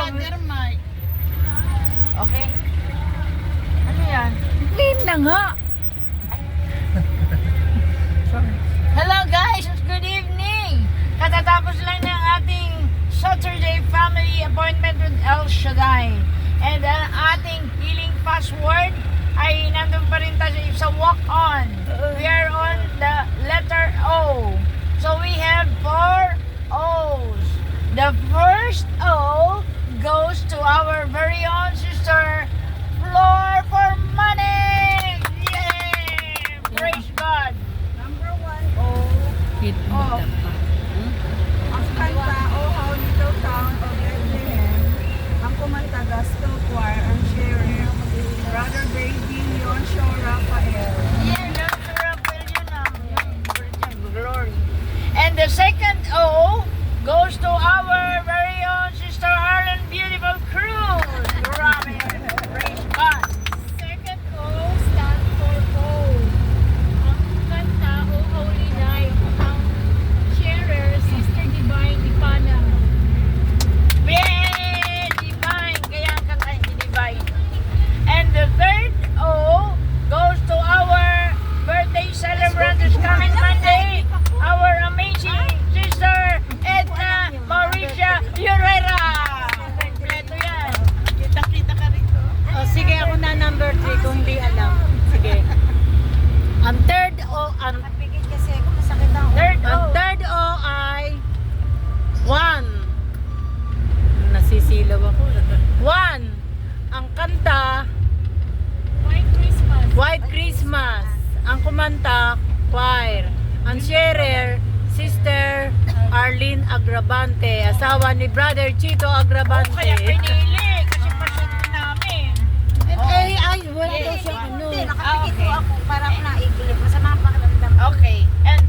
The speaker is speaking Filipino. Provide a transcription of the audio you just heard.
Father Mike. Okay. Ano yan? Clean na nga. Hello guys, good evening. Katatapos lang ng ating Saturday family appointment with El Shaddai. And ang ating healing password ay nandun pa rin tayo sa walk on. We are on the letter O. So we have 4 O's. The first O goes to our very own sister, Floor for Money! Yay! Praise God! Number 1, oh, Hit mo Oh. pa. ang kanta, Oh How Little Town of Bethlehem. Ang kumanta, gospel choir, ang sharer, Brother Brady, Leoncio Rafael. Yeah, yung Raphael yun yung glory. And the second O goes to our very own sister Arlen Beautiful Cruz. Grabe. Praise God. Second O stands for O. Ang kanta, O Holy Night. Ang sharer, Sister Divine Ipana. Yay! Divine. Kaya ang kanta hindi divine. And the third O goes to our birthday celebrant this coming Monday. Our amazing sister Edna Mauricia Herrera. Kompleto yan. Kita-kita ka rito. Oh, sige, ako na number 3 kung di alam. Sige. Ang third O, ang Napigit kasi ako, masakit ang third O ay 1. Nasisilaw ako. 1. Ang kanta, White Christmas. White Christmas. Ang kumanta, choir. Ang sharer, Sister Arlene Agrabante, asawa ni Brother Chito Agrabante. Kaya pinili kasi pasyente namin. Ay, wala daw siyang ano. Hindi, nakapikit ko ako para ako naigilip. Masama ang pakiramdam. Okay. And